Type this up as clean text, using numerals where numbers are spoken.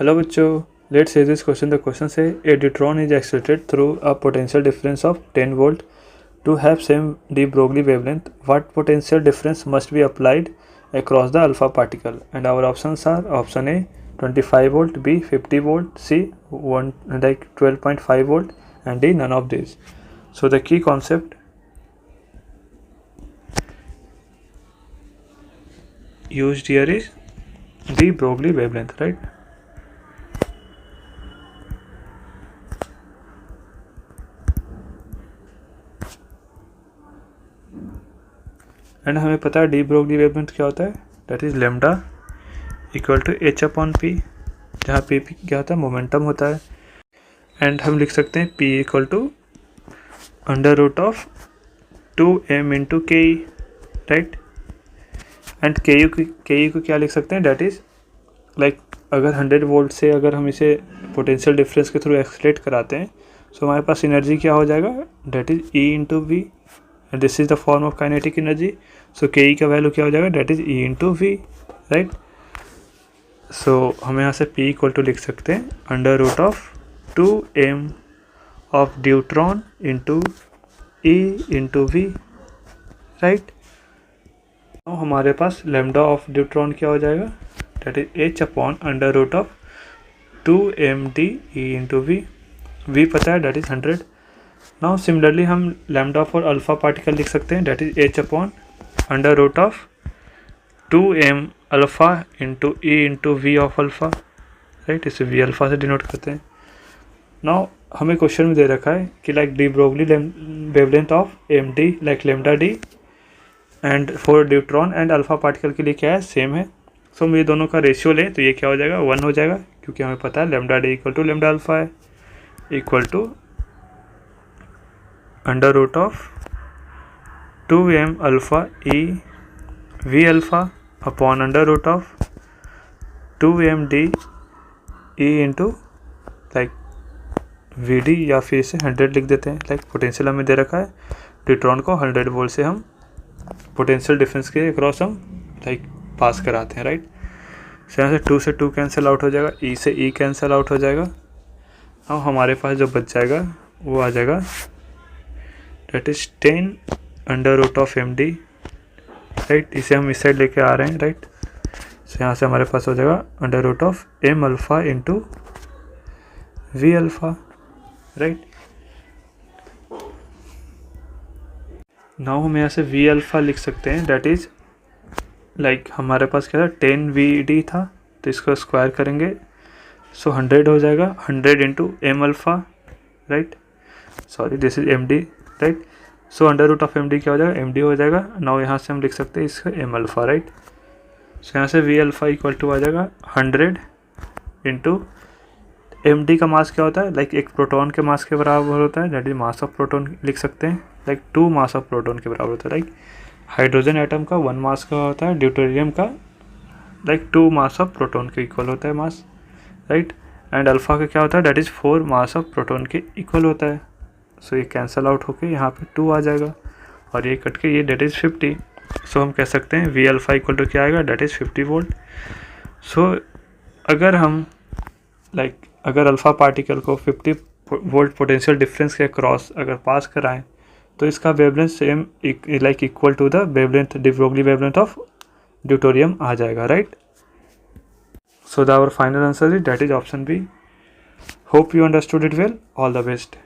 Hello बच्चों, let's see this question. The question say a deuteron is excited through a potential difference of 10 volt to have same de Broglie wavelength. What potential difference must be applied across the alpha particle? And our options are option A 25 volt, B 50 volt, C 12.5 volt, and D none of these. So the key concept used here is de Broglie wavelength, right? And हमें पता है de Broglie wavelength क्या होता है, that is lambda equal to h upon p, जहाँ p क्या होता है, मोमेंटम होता है। एंड हम लिख सकते हैं p equal to under root of 2m into K E, right. And के यू को क्या लिख सकते हैं, डैट इज लाइक अगर 100 वोल्ट से अगर हम इसे पोटेंशियल डिफरेंस के थ्रू एक्सलेट कराते हैं तो हमारे पास एनर्जी क्या हो जाएगा, that is E into V. This is the form of kinetic energy. So K E का वैल्यू क्या हो जाएगा, that is E into V, right. So हम यहाँ से पी इक्वल टू लिख सकते हैं under root of 2m of deuteron into E into V, right. हमारे पास लेमडा ऑफ ड्यूट्रॉन क्या हो जाएगा, that is h upon under root of 2md e into v. V पता है, डैट इज 100। नाउ सिमिलरली हम लैम्डा फॉर अल्फा पार्टिकल लिख सकते हैं, that is h upon under root of 2m alpha into E into v of alpha, right. इसे v alpha से denote करते हैं। नाउ हमें क्वेश्चन में दे रखा है कि like de Broglie wavelength of m d like lambda d and for deuteron and alpha particle के लिए क्या है, सेम है। सो हम ये दोनों का रेशियो लें तो ये क्या हो जाएगा, 1 हो जाएगा, क्योंकि हमें पता है lambda D equal to lambda alpha है, equal to under root of 2m alpha E V alpha upon under root of 2m D E into like V D, या फिर इसे 100 लिख देते हैं। लाइक पोटेंशियल हमें दे रखा है, ड्यूट्रॉन को 100 वोल्ट से हम पोटेंशियल डिफरेंस के अक्रॉस हम लाइक पास कराते हैं, राइट। सो यहाँ से 2 से 2 कैंसिल आउट हो जाएगा, ई से ई कैंसिल आउट हो जाएगा। अब हमारे पास जो बच जाएगा वो आ जाएगा, that is 10 under root of m d, right. इसे हम इस साइड लेके आ रहे हैं, राइट। सो यहाँ से हमारे पास हो जाएगा under root of m alpha into v alpha, right. Now हम यहाँ से वी अल्फा लिख सकते हैं, डेट इज लाइक हमारे पास क्या था, 10 वी डी था, तो इसको स्क्वायर करेंगे, सो 100 हो जाएगा, 100 into m alpha, right. Sorry, this is m d, right. So under root of m d क्या हो जाएगा, एम डी हो जाएगा। नाउ यहाँ से हम लिख सकते हैं इसका एम अल्फा, राइट। सो यहाँ से वी अल्फा इक्वल टू आ जाएगा 100 इंटू एम डी का मास क्या होता है, लाइक एक प्रोटॉन के मास के बराबर होता है, that is mass of proton लिख सकते हैं, लाइक 2 मास ऑफ प्रोटॉन के बराबर होता है। लाइक हाइड्रोजन एटम का 1 मास का होता है, ड्यूटेरियम का लाइक 2 मास ऑफ प्रोटॉन के इक्वल होता है मास, राइट। एंड अल्फा का क्या होता है, that is 4 mass of proton के इक्वल होता है। सो ये कैंसल आउट होके यहाँ पे 2 आ जाएगा, और ये कट के ये डेट इज़ 50। सो हम कह सकते हैं वी अल्फा इक्वल टू क्या आएगा, डेट इज़ 50 वोल्ट। सो अगर हम लाइक अगर अल्फा पार्टिकल को 50 वोल्ट पोटेंशियल डिफरेंस के क्रॉस अगर पास कराएं तो इसका wavelength same like equal to the wavelength de Broglie wavelength of deuterium आ जाएगा, right. So the our final answer is that is option B. Hope you understood it well, all the best.